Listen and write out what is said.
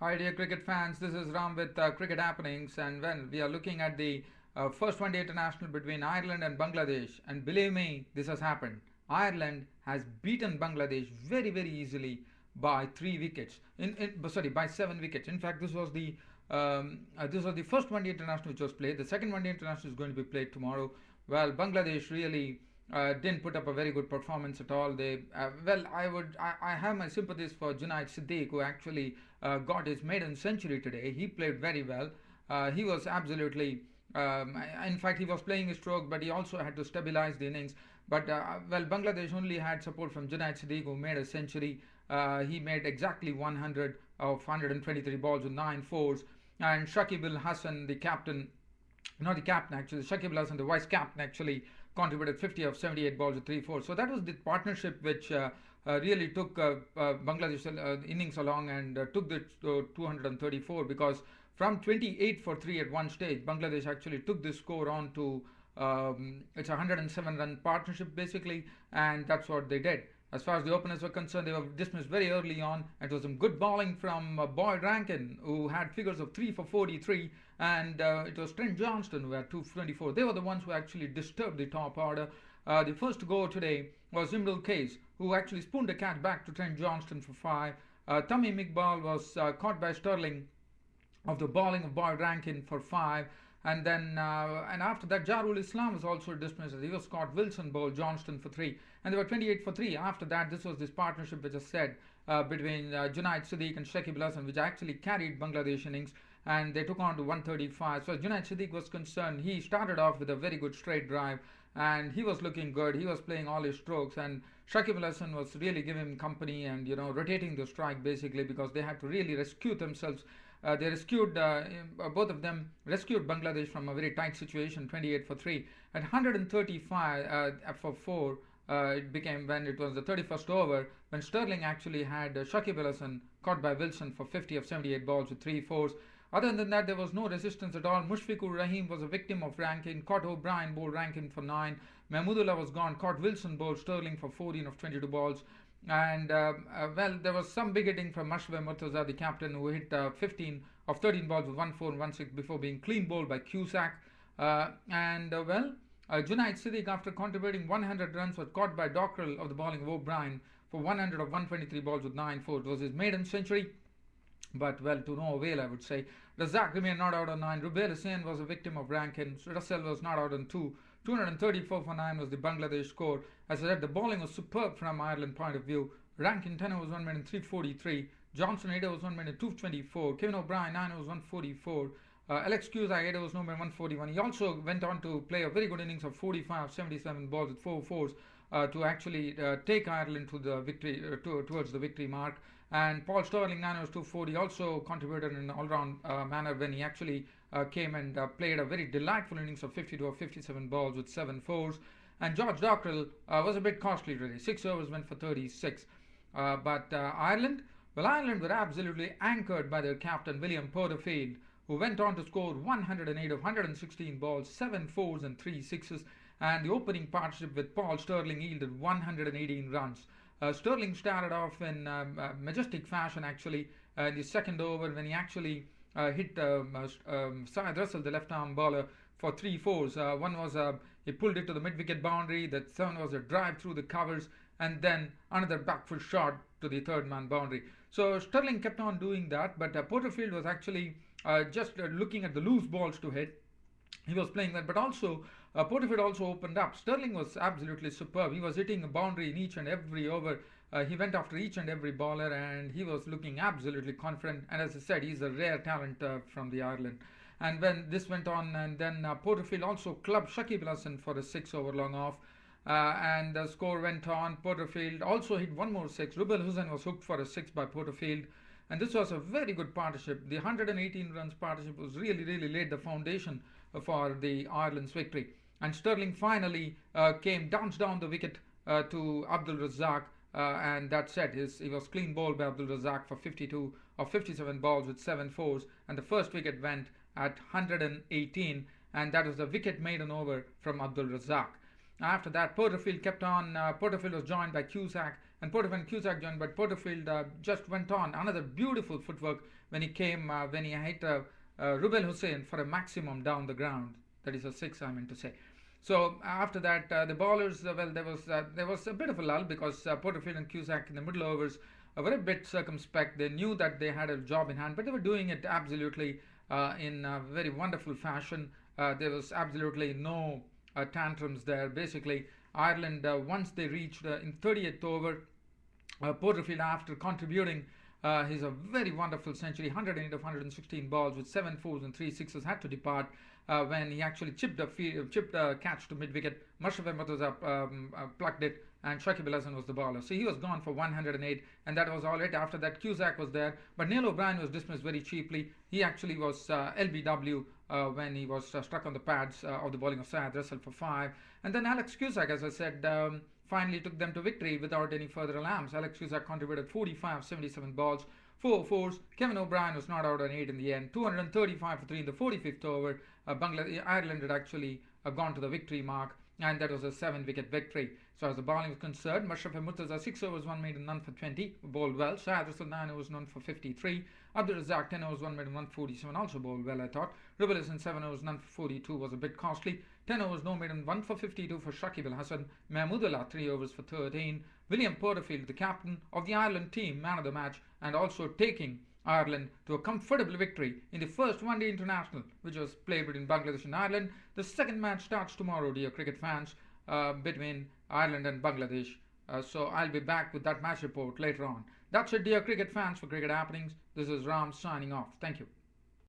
Hi, dear cricket fans. This is Ram with Cricket Happenings, and well, we are looking at the first one-day international between Ireland and Bangladesh. And believe me, this has happened. Ireland has beaten Bangladesh very, very easily by 3 wickets. Sorry, by 7 wickets. In fact, this was the first one-day international which was played. The second one-day international is going to be played tomorrow. Well, Bangladesh really didn't put up a very good performance at all. I have my sympathies for Junaid Siddique, who actually got his maiden century today. He played very well. He was absolutely, in fact, he was playing his stroke, but he also had to stabilize the innings. But Bangladesh only had support from Junaid Siddique, who made a century. He made exactly 100 of 123 balls with 9 fours. And Shakib Al Hassan, the captain, not the captain actually, Shakib Al Hassan, the vice captain, actually contributed 50 of 78 balls with 3 fours. So that was the partnership which really took Bangladesh innings along and took the 234, because from 28 for 3 at one stage, Bangladesh actually took this score on to it's a 107 run partnership basically, and that's what they did. As far as the openers were concerned, they were dismissed very early on. It was some good bowling from Boyd Rankin, who had figures of 3 for 43, and it was Trent Johnston who had 224. They were the ones who actually disturbed the top order. The first to go today was Imrul Case, who actually spooned a catch back to Trent Johnston for 5. Tamim Iqbal was caught by Sterling of the bowling of Boyd Rankin for 5. And after that, Jarul Islam was also dismissed. He was caught. Wilson bowled Johnston for 3, and they were 28 for 3. After that, this partnership which I said between Junaid Siddique and Shakib Al Hasan, which actually carried Bangladesh innings, and they took on to 135. So as Junaid Siddique was concerned, he started off with a very good straight drive, and he was looking good. He was playing all his strokes, and Shakib Al Hasan was really giving him company and rotating the strike basically, because they had to really rescue themselves. They rescued both of them rescued Bangladesh from a very tight situation, 28 for 3. At 135 for 4, it became when it was the 31st over, when Sterling actually had Shakib Al Hasan caught by Wilson for 50 of 78 balls with 3 fours. Other than that, there was no resistance at all. Mushfiqur Rahim was a victim of Rankin, caught O'Brien, bowled Rankin for 9. Mahmudullah was gone, caught Wilson, bowled Sterling for 14 of 22 balls. And there was some big hitting from Mashwe Murtaza, the captain, who hit 15 of 13 balls with 1 4 and 1 6 before being clean bowled by Cusack. Junaid Siddique, after contributing 100 runs, was caught by Dockrell of the bowling of O'Brien for 100 of 123 balls with 9 4. It was his maiden century, but to no avail, I would say. Razak remained not out on 9. Rubail Hussain was a victim of Rankin. Russell was not out on 2. 234 for 9 was the Bangladesh score. As I said, the bowling was superb from Ireland point of view. Rankin 10 overs 1 minute 343. Johnson 8 overs 1 minute 224. Kevin O'Brien 9 overs 144. Alex Cusack 8 overs 141. He also went on to play a very good innings of 45 77 balls with 4 fours to actually take Ireland to the victory towards the victory mark. And Paul Sterling 9 overs 240 also contributed in an all-round manner when he actually came and played a very delightful innings of 52 of 57 balls with 7 fours. And George Dockrell was a bit costly really. 6 overs went for 36. Ireland were absolutely anchored by their captain William Porterfield, who went on to score 108 of 116 balls, 7 4s and 3 6s. And the opening partnership with Paul Sterling yielded 118 runs. Sterling started off in majestic fashion actually in the second over, when he actually hit Syed Russell, the left-arm bowler, for 3 4s. One was he pulled it to the mid-wicket boundary. The second was a drive through the covers, and then another back foot shot to the third-man boundary. So Sterling kept on doing that, but Porterfield was actually just looking at the loose balls to hit. He was playing that, but also Porterfield also opened up. Sterling was absolutely superb. He was hitting a boundary in each and every over. He went after each and every bowler, and he was looking absolutely confident. And as I said, he's a rare talent from the Ireland. And when this went on, and then Porterfield also clubbed Shakib Al Hasan for a 6 over long off. And the score went on. Porterfield also hit one more 6. Rubail Hussain was hooked for a 6 by Porterfield. And this was a very good partnership. The 118 runs partnership was really laid the foundation for the Ireland's victory. And Sterling finally danced down the wicket to Abdul Razak, and that's it. He was clean bowled by Abdul Razak for 52 of 57 balls with 7 4s, and the first wicket went at 118, and that was the wicket maiden over from Abdul Razak. After that, Porterfield kept on. Porterfield was joined by Cusack and Porterfield and Cusack joined, but Porterfield just went on another beautiful footwork when he came when he hit Rubel Hussain for a maximum down the ground. That is a six, I meant to say. So after that, the bowlers, well, there was a bit of a lull because Porterfield and Cusack in the middle overs were a bit circumspect. They knew that they had a job in hand, but they were doing it absolutely in a very wonderful fashion. There was absolutely no tantrums there. Basically, Ireland, once they reached in 30th over, Porterfield, after contributing his a very wonderful century, 108 of 116 balls with 7 fours and 3 sixes, had to depart when he actually chipped a catch to mid-wicket. Mushraf Murtaza plucked it, and Shakib Al Hasan was the bowler. So he was gone for 108, and that was all right. After that, Cusack was there, but Neil O'Brien was dismissed very cheaply. He actually was LBW when he was struck on the pads of the bowling of Syed Russell for 5. And then Alex Cusack, as I said, finally took them to victory without any further alarms. Alex Cusack contributed 45 77 balls, 4 fours. Kevin O'Brien was not out on 8 in the end. 235 for 3 in the 45th over. Ireland had actually gone to the victory mark, and that was a 7-wicket victory. So as the bowling was concerned, Mushraf Murtaza 6 overs, 1 made and none for 20, bowled well. Syed Russell 9 overs, none for 53. Abdul Razak 10 overs, 1 made and 147, also bowled well, I thought. Rubel Hussain 7 overs, none for 42, was a bit costly. 10 overs, no made and 1 for 52 for Shakib Al Hasan. Mahmudullah 3 overs for 13. William Porterfield, the captain of the Ireland team, man of the match, and also taking Ireland to a comfortable victory in the first one-day international, which was played between Bangladesh and Ireland. The second match starts tomorrow, dear cricket fans, between Ireland and Bangladesh. So I'll be back with that match report later on. That's it, dear cricket fans, for Cricket Happenings. This is Ram signing off. Thank you.